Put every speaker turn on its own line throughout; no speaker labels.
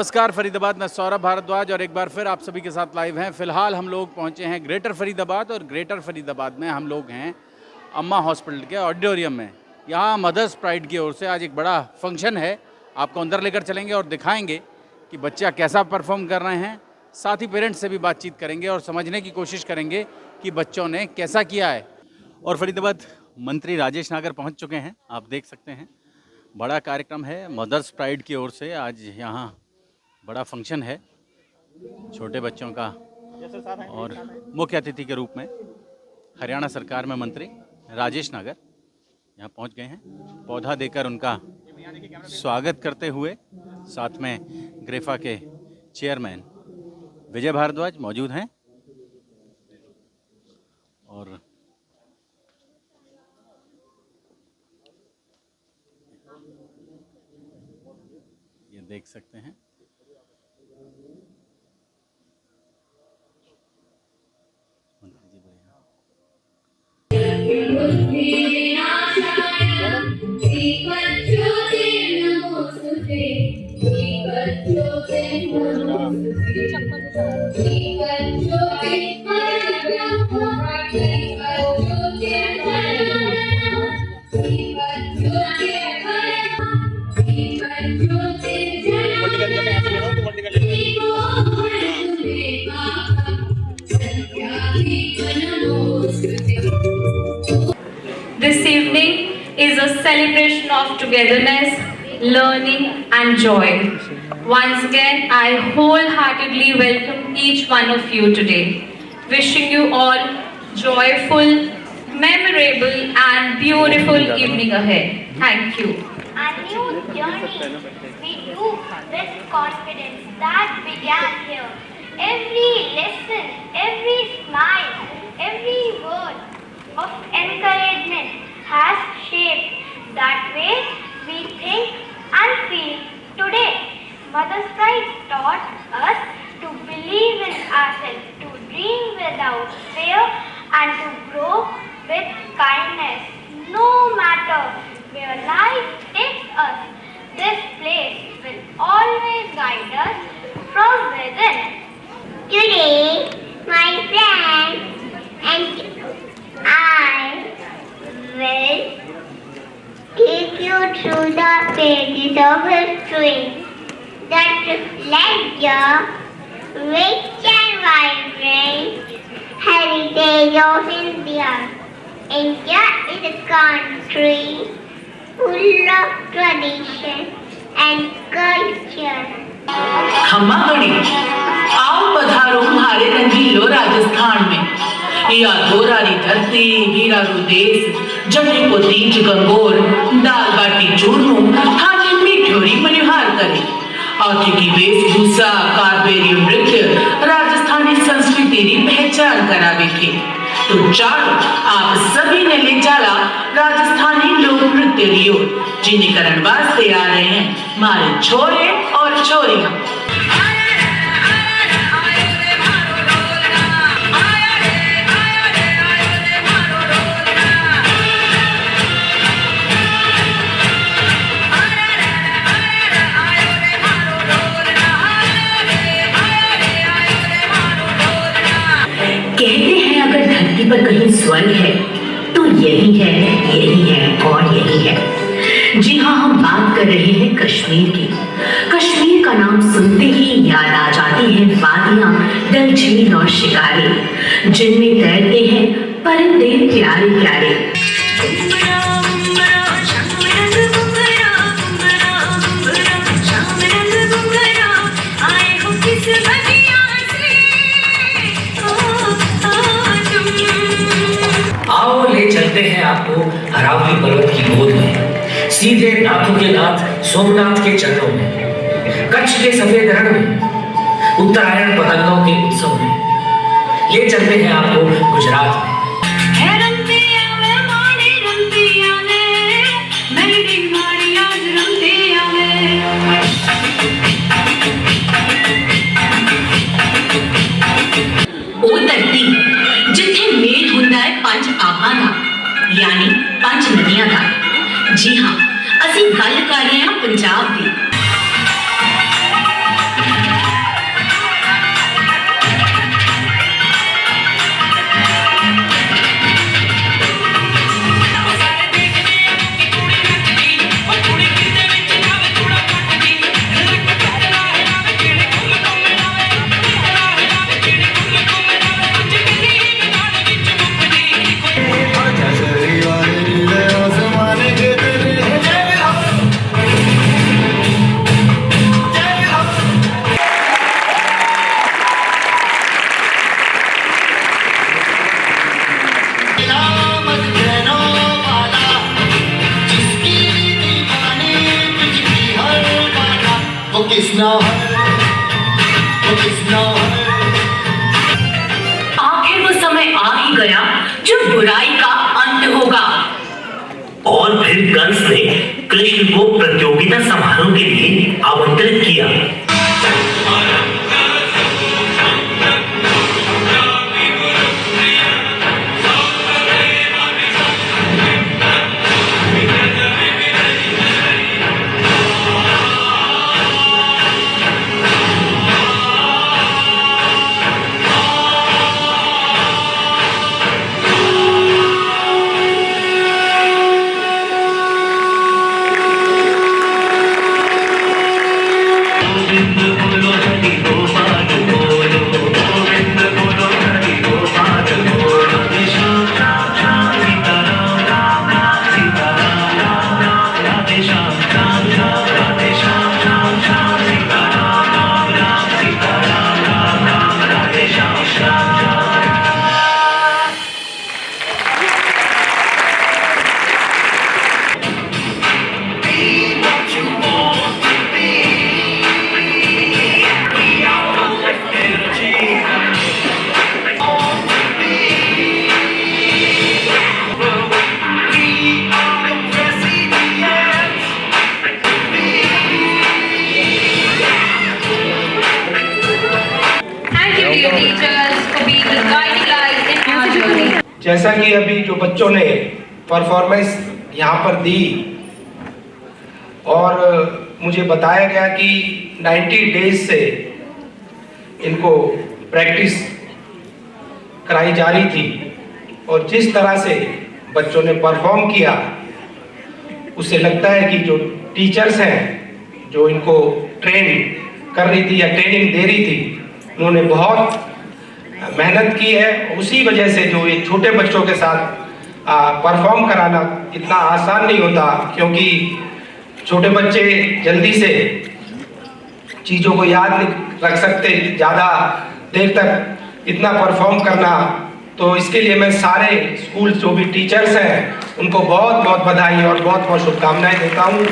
नमस्कार फरीदाबाद, मैं सौरभ भारद्वाज और एक बार फिर आप सभी के साथ लाइव हैं। फ़िलहाल हम लोग पहुंचे हैं ग्रेटर फरीदाबाद और ग्रेटर फरीदाबाद में हम लोग हैं अम्मा हॉस्पिटल के ऑडिटोरियम में। यहाँ मदर्स प्राइड की ओर से आज एक बड़ा फंक्शन है। आपको अंदर लेकर चलेंगे और दिखाएंगे कि बच्चा कैसा परफॉर्म कर रहे हैं। साथ ही पेरेंट्स से भी बातचीत करेंगे और समझने की कोशिश करेंगे कि बच्चों ने कैसा किया है। और फरीदाबाद मंत्री राजेश नागर पहुँच चुके हैं, आप देख सकते हैं। बड़ा कार्यक्रम है मदर्स प्राइड की ओर से। आज यहाँ बड़ा फंक्शन है छोटे बच्चों का और मुख्य अतिथि के रूप में हरियाणा सरकार में मंत्री राजेश नागर यहाँ पहुँच गए हैं। पौधा देकर उनका स्वागत करते हुए साथ में ग्रेफा के चेयरमैन विजय भारद्वाज मौजूद हैं और ये देख सकते हैं।
This evening is a celebration of togetherness, learning and joy. Once again, I wholeheartedly welcome each one of you today. Wishing you all joyful, memorable and beautiful evening ahead. Thank you.
A new journey we do with confidence that began here. Every lesson, every smile, every word of encouragement has shaped that way we think and feel today. Mother's Pride taught us to believe in ourselves, to dream without fear and to grow with kindness. No matter where life takes us, this place will always guide us from within. Today, my friends and I will take you through the pages of history that reflect the rich and vibrant heritage of India. India is a country full of tradition and culture.
खम्मा गणी आओ पधारो हारे रंगीलो राजस्थान में। या गोरारी धरती हीरा रू देश जटे को तीज गंगोर दाल बाटी चूरमू खाने मीठोरी मनिहार करे। आगे की वेशभूषा कारबेरी नृत्य राजस्थानी संस्कृति की पहचान करावे थे। तो चालो आप सभी ने ले चला राजस्थानी लोक नृत्य लियो जिन्हें करण वास्ते आ रहे हैं मारे छोरे और छोरियां। कहते हैं अगर धरती पर कहीं स्वर्ग है तो यही है और यही है। जी हाँ, हम बात कर रहे हैं कश्मीर की। कश्मीर का नाम सुनते ही याद आ जाती हैं वादियां, डल झील और शिकारे जिनमें तैरते हैं परिंदे प्यारे प्यारे।
आओ ले चलते हैं आपको अरावली पर्वत की गोद में, सीधे नाथों के नाथ सोमनाथ के चरणों में, कच्छ के सफेद रण में, उत्तरायण पतंगों के उत्सव में। ले चलते हैं आपको गुजरात में।
जिथे मेल हुंदा है पंज आबां दा यानी पंज नदियां दा। जी हाँ, ਅਸੀਂ ਗੱਲ ਕਰ ਰਹੇ ਹਾਂ ਪੰਜਾਬ ਦੀ।
मिला मस्तानों वाला, जिसकी दीवानी तुझकी हर वाला, वो किसना है, वो किसना है।
आखिर वो समय आ ही गया जब बुराई का अंत होगा।
और फिर कंस ने कृष्ण को प्रतियोगिता समारोह के लिए आमंत्रित किया।
Thank you dear teachers for being the guiding light in our journey.
जैसा कि अभी जो बच्चों ने परफॉर्मेंस यहाँ पर दी और मुझे बताया गया कि 90 डेज से इनको प्रैक्टिस कराई जा रही थी और जिस तरह से बच्चों ने परफॉर्म किया उससे लगता है कि जो टीचर्स हैं जो इनको ट्रेन कर रही थी या ट्रेनिंग दे रही थी उन्होंने बहुत मेहनत की है। उसी वजह से जो ये छोटे बच्चों के साथ परफॉर्म कराना इतना आसान नहीं होता, क्योंकि छोटे बच्चे जल्दी से चीज़ों को याद नहीं रख सकते ज़्यादा देर तक इतना परफॉर्म करना। तो इसके लिए मैं सारे स्कूल जो भी टीचर्स हैं उनको बहुत बहुत बधाई और बहुत बहुत शुभकामनाएं देता हूँ।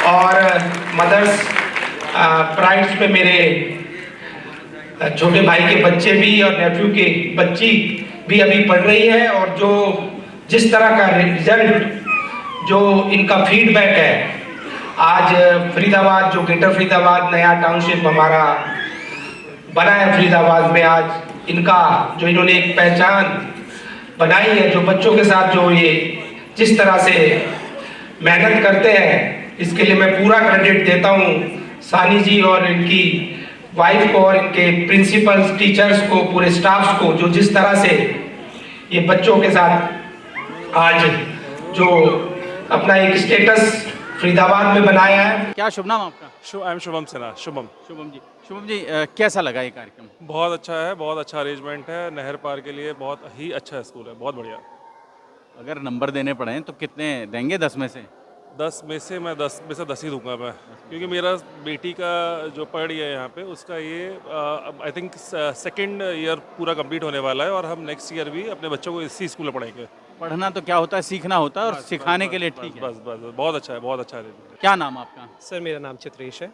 और मदर्स प्राइड्स में मेरे छोटे भाई के बच्चे भी और नेफ्यू के बच्ची भी अभी पढ़ रही है और जो जिस तरह का रिजल्ट जो इनका फीडबैक है, आज फरीदाबाद जो ग्रेटर फरीदाबाद नया टाउनशिप हमारा बना है फरीदाबाद में, आज इनका जो इन्होंने एक पहचान बनाई है, जो बच्चों के साथ जो ये जिस तरह से मेहनत करते हैं, इसके लिए मैं पूरा क्रेडिट देता हूँ सानी जी और इनकी वाइफ को और इनके प्रिंसिपल्स, टीचर्स को, पूरे स्टाफ्स को, जो जिस तरह से ये बच्चों के साथ आज जो अपना एक स्टेटस फरीदाबाद में बनाया है।
क्या शुभ नाम आपका?
I am Shubham Sinha. शुभम
शुभम जी कैसा लगा ये कार्यक्रम?
बहुत अच्छा है, बहुत अच्छा अरेंजमेंट है। नहर पार के लिए बहुत ही अच्छा स्कूल है, बहुत बढ़िया।
अगर नंबर देने पड़े तो कितने देंगे 10 में से?
10 में से मैं 10 में से 10 ही दूंगा मैं, क्योंकि मेरा बेटी का जो पढ़ रही है यहाँ पे उसका ये आई थिंक सेकंड ईयर पूरा कंप्लीट होने वाला है और हम नेक्स्ट ईयर भी अपने बच्चों को इसी स्कूल में पढ़ाएंगे।
पढ़ना तो क्या होता है, सीखना होता है और सिखाने के लिए ठीक है।
बस बस बहुत अच्छा है, बहुत अच्छा है।
क्या नाम आपका?
सर मेरा नाम चित्रेश है।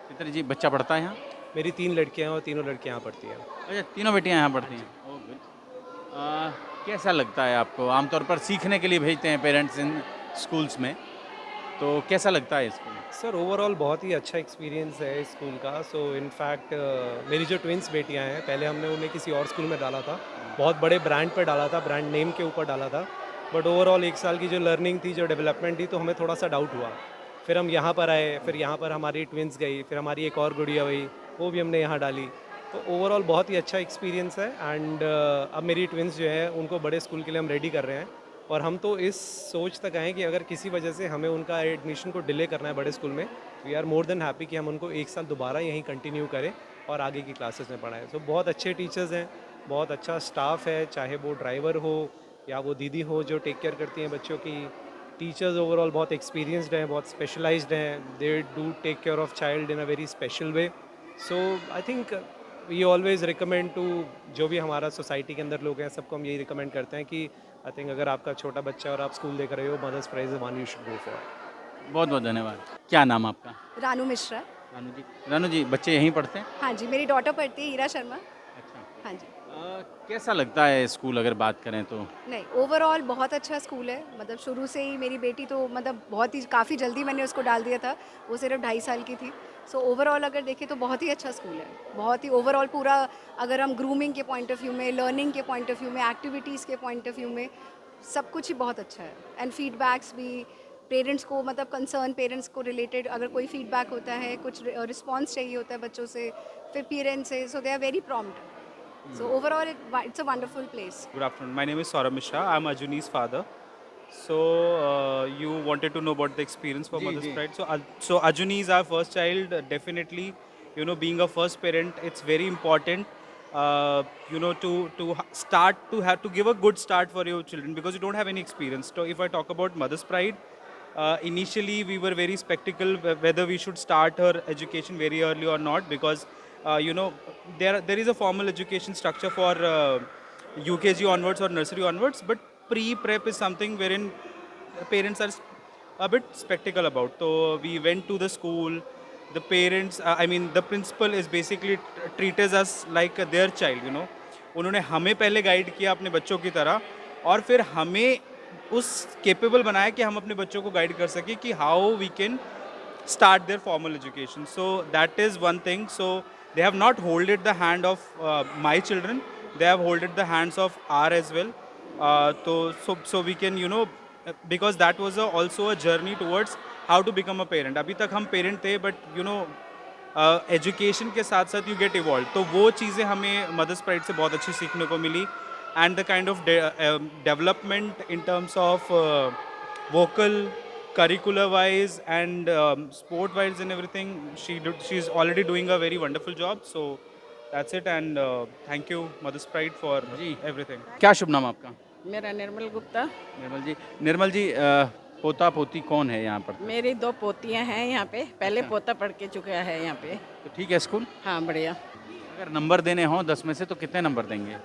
चित्र जी बच्चा पढ़ता है यहाँ?
मेरी 3 लड़कियां हैं और तीनों लड़कियां यहाँ पढ़ती हैं।
अच्छा, तीनों बेटियाँ यहाँ पढ़ती हैं। Oh good. कैसा लगता है आपको? आमतौर पर सीखने के लिए भेजते हैं पेरेंट्स इन स्कूल्स में, तो कैसा लगता है स्कूल?
सर ओवरऑल बहुत ही अच्छा एक्सपीरियंस है इस स्कूल का। सो इनफैक्ट मेरी जो ट्विंस बेटियां हैं, पहले हमने उन्हें किसी और स्कूल में डाला था, बहुत बड़े ब्रांड पर डाला था, ब्रांड नेम के ऊपर डाला था, बट ओवरऑल 1 साल की जो लर्निंग थी, जो डेवलपमेंट थी, तो हमें थोड़ा सा डाउट हुआ। फिर हम यहाँ पर आए, फिर यहाँ पर हमारी ट्विंस गई, फिर हमारी एक और गुड़िया हुई, वो भी हमने यहाँ डाली। तो ओवरऑल बहुत ही अच्छा एक्सपीरियंस है। एंड अब मेरी ट्विंस जो है उनको बड़े स्कूल के लिए हम रेडी कर रहे हैं और हम तो इस सोच तक आए कि अगर किसी वजह से हमें उनका एडमिशन को डिले करना है बड़े स्कूल में, we are more than happy कि हम उनको 1 साल दोबारा यहीं कंटिन्यू करें और आगे की क्लासेस में पढ़ाएं। तो बहुत अच्छे टीचर्स हैं, बहुत अच्छा स्टाफ है, चाहे वो ड्राइवर हो या वो दीदी हो जो टेक केयर करती हैं बच्चों की। टीचर्स ओवरऑल बहुत एक्सपीरियंसड हैं, बहुत स्पेशलाइज्ड हैं, they do take care of child in a very special way. So I think we always recommend to जो भी हमारा सोसाइटी के अंदर लोग हैं सबको हम यही रिकमेंड करते हैं कि आई थिंक अगर आपका छोटा बच्चा और आप स्कूल देख रहे हो Mother's Pride one you should go for.
बहुत बहुत धन्यवाद। क्या नाम आपका?
रानू मिश्रा।
रानू जी बच्चे यहीं पढ़ते हैं?
हाँ जी, मेरी डॉटर पढ़ती है हीरा शर्मा।
अच्छा।
हाँ जी।
कैसा लगता है स्कूल अगर बात करें तो?
नहीं, ओवरऑल बहुत अच्छा स्कूल है। मतलब शुरू से ही मेरी बेटी तो मतलब बहुत ही काफ़ी जल्दी मैंने उसको डाल दिया था, वो सिर्फ 2.5 साल की थी। सो ओवरऑल अगर देखें तो बहुत ही अच्छा स्कूल है, बहुत ही ओवरऑल पूरा। अगर हम ग्रूमिंग के पॉइंट ऑफ व्यू में, लर्निंग के पॉइंट ऑफ व्यू में, एक्टिविटीज़ के पॉइंट ऑफ व्यू में सब कुछ ही बहुत अच्छा है। एंड फीडबैक्स भी पेरेंट्स को, मतलब कंसर्न पेरेंट्स को रिलेटेड अगर कोई फीडबैक होता है, कुछ रिस्पॉन्स चाहिए होता है बच्चों से, फिर पेरेंट्स से, so they are very prompt. So overall, it's a wonderful place.
Good afternoon. My name is Saurabh Mishra. I'm Ajuni's father. So you wanted to know about the experience for Mother's Pride. So Ajuni is our first child. Definitely, you know, being a first parent, it's very important. You know, to start to have to give a good start for your children because you don't have any experience. So if I talk about Mother's Pride, initially we were very skeptical whether we should start her education very early or not because. You know, there is a formal education structure for UKG onwards or nursery onwards, but pre-prep is something wherein parents are a bit skeptical about. So we went to the school. The parents, I mean, the principal is basically treated us like their child. You know, उन्होंने हमें पहले guide किया अपने बच्चों की तरह और फिर हमें उस केपेबल बनाया कि हम अपने बच्चों को गाइड कर सकें कि how we can start their formal education. So that is one thing. So they have not holded the hand of my children. They have holded the hands of our as well. So we can, you know, because that was also a journey towards how to become a parent. अभी तक हम parent थे, but you know, education के साथ साथ you get evolved. तो वो चीज़ें हमें Mother's Pride से बहुत अच्छी सीखने को मिली. And the kind of development in terms of vocal, curricular wise and sport wise and everything, she's already doing a very wonderful job. So that's it, and thank you Mother's Pride for everything.
क्या शुभ नाम आपका?
मेरा निर्मल गुप्ता।
निर्मल जी पोता पोती कौन है यहाँ पर?
मेरी 2 पोतियाँ हैं यहाँ पे। पहले पोता पढ़ के चुका है यहाँ पे।
तो ठीक है स्कूल?
हाँ, बढ़िया।
अगर नंबर देने हों 10 में से तो कितने नंबर देंगे?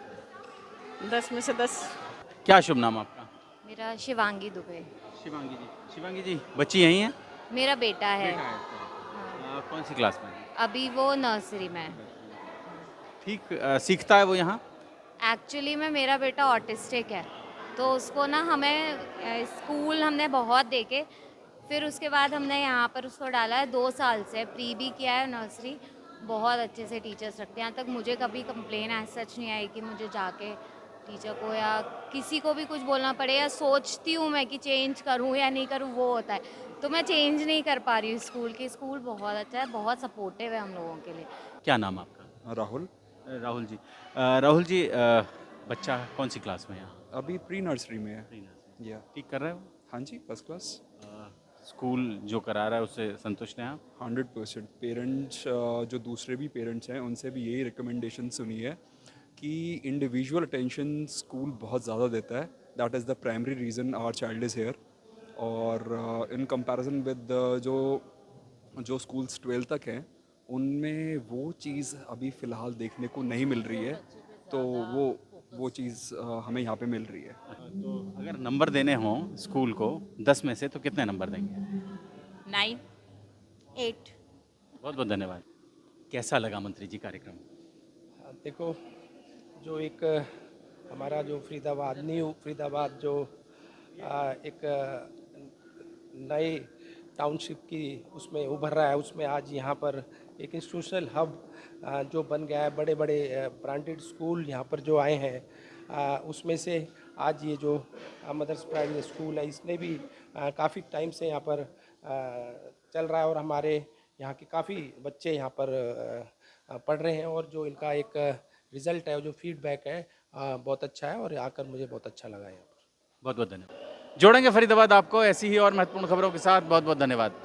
10 में से 10।
क्या शुभ नाम आपका?
मेरा शिवांगी दुबे।
शिवांगी जी बच्ची यहीं है?
मेरा बेटा है।
कौन सी क्लास में?
अभी वो नर्सरी में है।
ठीक सीखता है वो यहाँ?
एक्चुअली में मेरा बेटा ऑटिस्टिक है, तो उसको ना हमें स्कूल हमने बहुत देखे, फिर उसके बाद हमने यहाँ पर उसको डाला है। 2 साल से प्री भी किया है, नर्सरी बहुत अच्छे से टीचर्स रखते हैं। यहाँ तक मुझे कभी कंप्लेन ऐसा सच नहीं आई कि मुझे जाके टीचर को या किसी को भी कुछ बोलना पड़े, या सोचती हूँ मैं कि चेंज करूँ या नहीं करूँ, वो होता है, तो मैं चेंज नहीं कर पा रही हूँ स्कूल की। स्कूल बहुत अच्छा है, बहुत सपोर्टिव है हम लोगों के लिए।
क्या नाम आपका? राहुल जी बच्चा कौन सी क्लास में है यहाँ?
अभी प्री नर्सरी में है। या
ठीक कर रहे हो?
हाँ जी, फर्स्ट क्लास।
स्कूल जो करा रहा है उससे संतुष्ट हैं आप?
100%। पेरेंट्स जो दूसरे भी पेरेंट्स हैं उनसे भी यही रिकमेंडेशन सुनी है कि इंडिविजुअल अटेंशन स्कूल बहुत ज़्यादा देता है। That is the primary reason our child is here. और इन कंपैरिजन विद जो स्कूल्स 12 तक हैं उनमें वो चीज़ अभी फ़िलहाल देखने को नहीं मिल रही है, तो वो चीज़ हमें यहाँ पे मिल रही है।
तो अगर नंबर देने हों स्कूल को 10 में से तो कितने नंबर देंगे?
9, 8।
बहुत बहुत धन्यवाद। कैसा लगा मंत्री जी कार्यक्रम?
देखो, जो एक हमारा जो फरीदाबाद न्यू फरीदाबाद जो एक नए टाउनशिप की उसमें उभर रहा है, उसमें आज यहाँ पर एक इंस्टीट्यूशनल हब जो बन गया है। बड़े बड़े ब्रांडेड स्कूल यहाँ पर जो आए हैं, उसमें से आज ये जो मदर्स प्राइड स्कूल है, इसने भी काफ़ी टाइम से यहाँ पर चल रहा है और हमारे यहाँ के काफ़ी बच्चे यहाँ पर पढ़ रहे हैं। और जो इनका एक रिज़ल्ट है, जो फीडबैक है, बहुत अच्छा है और आकर मुझे बहुत अच्छा लगा यहाँ पर।
बहुत बहुत धन्यवाद। जोड़ेंगे फरीदाबाद आपको ऐसी ही और महत्वपूर्ण खबरों के साथ। बहुत बहुत धन्यवाद।